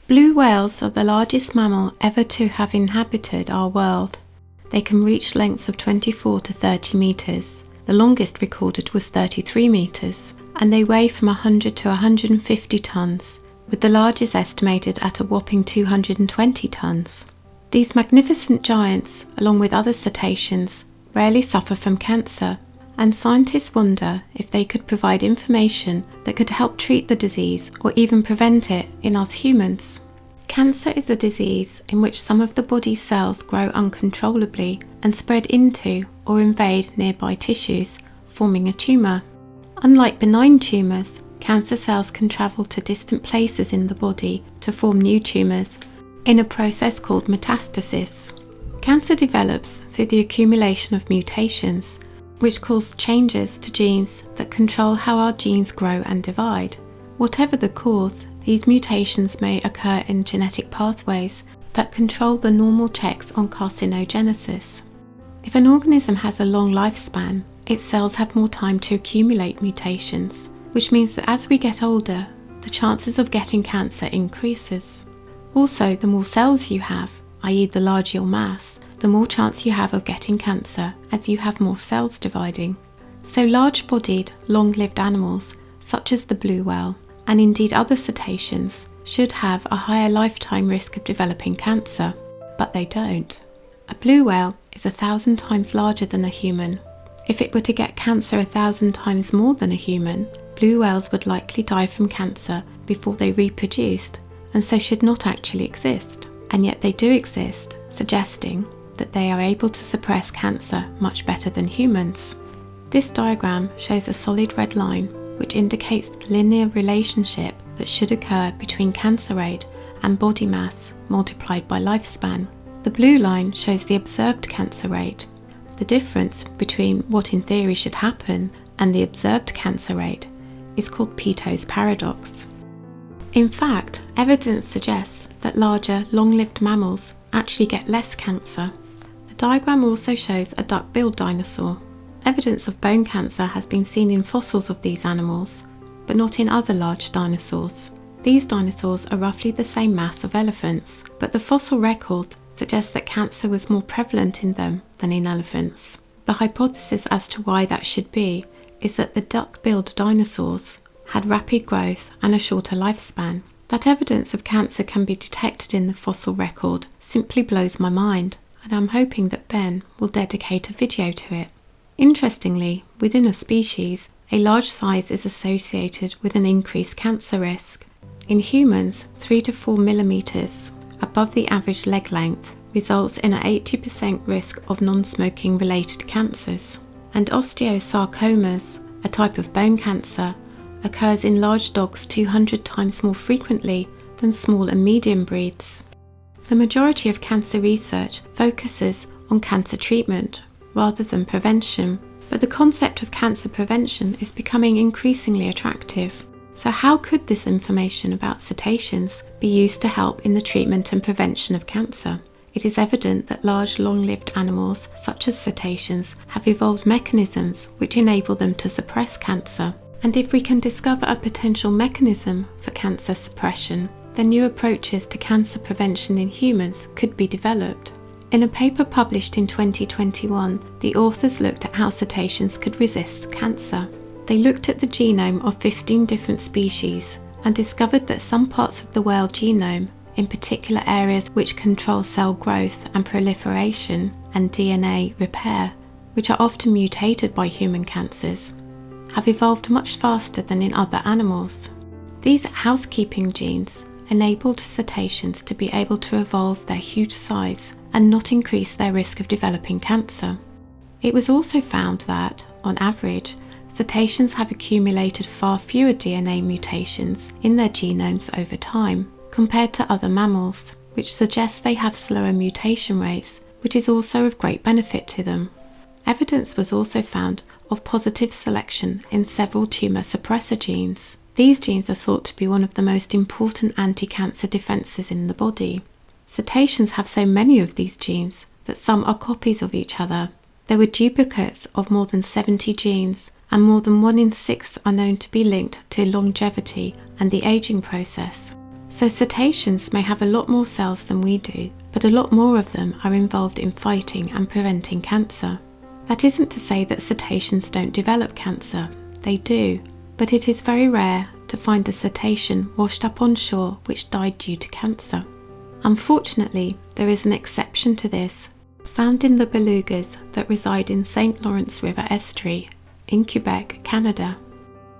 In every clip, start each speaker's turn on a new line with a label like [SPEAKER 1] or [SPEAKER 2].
[SPEAKER 1] Blue whales are the largest mammal ever to have inhabited our world. They can reach lengths of 24 to 30 metres. The longest recorded was 33 metres, and they weigh from 100 to 150 tonnes, with the largest estimated at a whopping 220 tonnes. These magnificent giants, along with other cetaceans, rarely suffer from cancer, and scientists wonder if they could provide information that could help treat the disease or even prevent it in us humans. Cancer is a disease in which some of the body's cells grow uncontrollably and spread into or invade nearby tissues, forming a tumour. Unlike benign tumours, cancer cells can travel to distant places in the body to form new tumours in a process called metastasis. Cancer develops through the accumulation of mutations, which cause changes to genes that control how our genes grow and divide. Whatever the cause, these mutations may occur in genetic pathways that control the normal checks on carcinogenesis. If an organism has a long lifespan, its cells have more time to accumulate mutations, which means that as we get older, the chances of getting cancer increases. Also, the more cells you have, i.e. the larger your mass, the more chance you have of getting cancer as you have more cells dividing. So large-bodied, long-lived animals, such as the blue whale, and indeed other cetaceans, should have a higher lifetime risk of developing cancer, but they don't. A blue whale is 1,000 times larger than a human. If it were to get cancer 1,000 times more than a human, blue whales would likely die from cancer before they reproduced, and so should not actually exist. And yet they do exist, suggesting that they are able to suppress cancer much better than humans. This diagram shows a solid red line, which indicates the linear relationship that should occur between cancer rate and body mass multiplied by lifespan. The blue line shows the observed cancer rate. The difference between what in theory should happen and the observed cancer rate is called Pitos Paradox. In fact, evidence suggests that larger, long-lived mammals actually get less cancer. The diagram also shows a duck-billed dinosaur. Evidence of bone cancer has been seen in fossils of these animals, but not in other large dinosaurs. These dinosaurs are roughly the same mass of elephants, but the fossil record suggests that cancer was more prevalent in them than in elephants. The hypothesis as to why that should be is that the duck-billed dinosaurs had rapid growth and a shorter lifespan. That evidence of cancer can be detected in the fossil record simply blows my mind, and I'm hoping that Ben will dedicate a video to it. Interestingly, within a species, a large size is associated with an increased cancer risk. In humans, 3 to 4 millimeters above the average leg length results in an 80% risk of non-smoking related cancers. And osteosarcomas, a type of bone cancer, occurs in large dogs 200 times more frequently than small and medium breeds. The majority of cancer research focuses on cancer treatment rather than prevention, but the concept of cancer prevention is becoming increasingly attractive. So how could this information about cetaceans be used to help in the treatment and prevention of cancer? It is evident that large, long-lived animals such as cetaceans have evolved mechanisms which enable them to suppress cancer. And if we can discover a potential mechanism for cancer suppression, then new approaches to cancer prevention in humans could be developed. In a paper published in 2021, the authors looked at how cetaceans could resist cancer. They looked at the genome of 15 different species and discovered that some parts of the whale genome, in particular areas which control cell growth and proliferation and DNA repair, which are often mutated by human cancers, have evolved much faster than in other animals. These housekeeping genes enabled cetaceans to be able to evolve their huge size and not increase their risk of developing cancer. It was also found that, on average, cetaceans have accumulated far fewer DNA mutations in their genomes over time compared to other mammals, which suggests they have slower mutation rates, which is also of great benefit to them. Evidence was also found of positive selection in several tumour suppressor genes. These genes are thought to be one of the most important anti-cancer defences in the body. Cetaceans have so many of these genes that some are copies of each other. There were duplicates of more than 70 genes, and more than 1 in 6 are known to be linked to longevity and the aging process. So cetaceans may have a lot more cells than we do, but a lot more of them are involved in fighting and preventing cancer. That isn't to say that cetaceans don't develop cancer. They do, but it is very rare to find a cetacean washed up on shore which died due to cancer. Unfortunately, there is an exception to this, found in the belugas that reside in St. Lawrence River estuary in Quebec, Canada.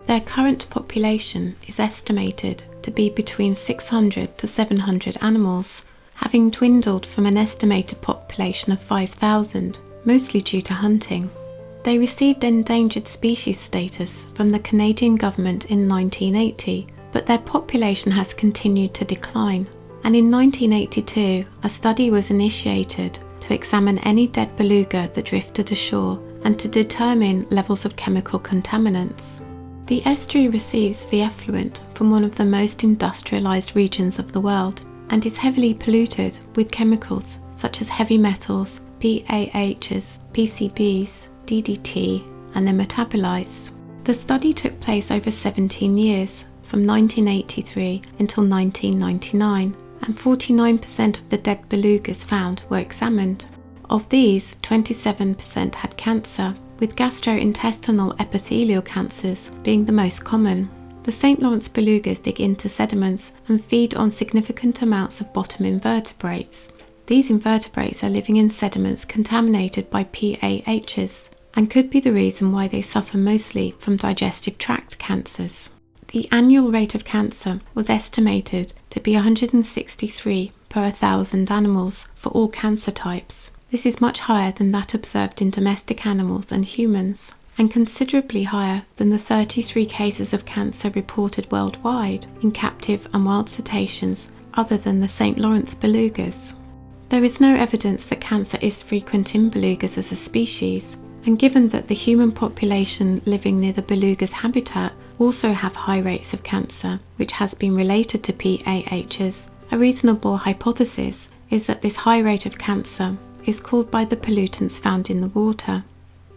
[SPEAKER 1] Their current population is estimated to be between 600 to 700 animals, having dwindled from an estimated population of 5,000, mostly due to hunting. They received endangered species status from the Canadian government in 1980, but their population has continued to decline. And in 1982, a study was initiated to examine any dead beluga that drifted ashore and to determine levels of chemical contaminants. The estuary receives the effluent from one of the most industrialized regions of the world and is heavily polluted with chemicals such as heavy metals, PAHs, PCBs, DDT, and their metabolites. The study took place over 17 years, from 1983 until 1999, and 49% of the dead belugas found were examined. Of these, 27% had cancer, with gastrointestinal epithelial cancers being the most common. The St. Lawrence belugas dig into sediments and feed on significant amounts of bottom invertebrates. These invertebrates are living in sediments contaminated by PAHs and could be the reason why they suffer mostly from digestive tract cancers. The annual rate of cancer was estimated to be 163 per 1,000 animals for all cancer types. This is much higher than that observed in domestic animals and humans, and considerably higher than the 33 cases of cancer reported worldwide in captive and wild cetaceans other than the St. Lawrence belugas. There is no evidence that cancer is frequent in belugas as a species, and given that the human population living near the beluga's habitat also have high rates of cancer, which has been related to PAHs, a reasonable hypothesis is that this high rate of cancer is caused by the pollutants found in the water.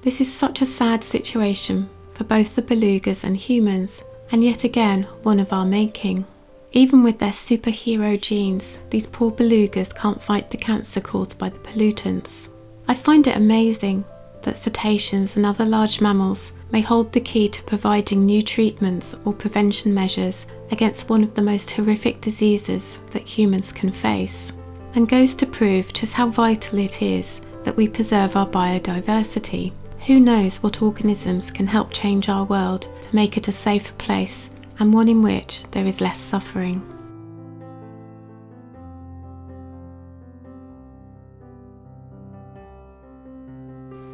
[SPEAKER 1] This is such a sad situation for both the belugas and humans, and yet again one of our making. Even with their superhero genes, these poor belugas can't fight the cancer caused by the pollutants. I find it amazing that cetaceans and other large mammals may hold the key to providing new treatments or prevention measures against one of the most horrific diseases that humans can face, and goes to prove just how vital it is that we preserve our biodiversity. Who knows what organisms can help change our world to make it a safer place and one in which there is less suffering.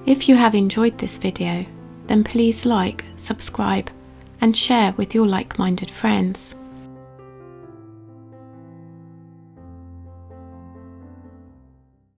[SPEAKER 1] If you have enjoyed this video, then please like, subscribe, and share with your like-minded friends.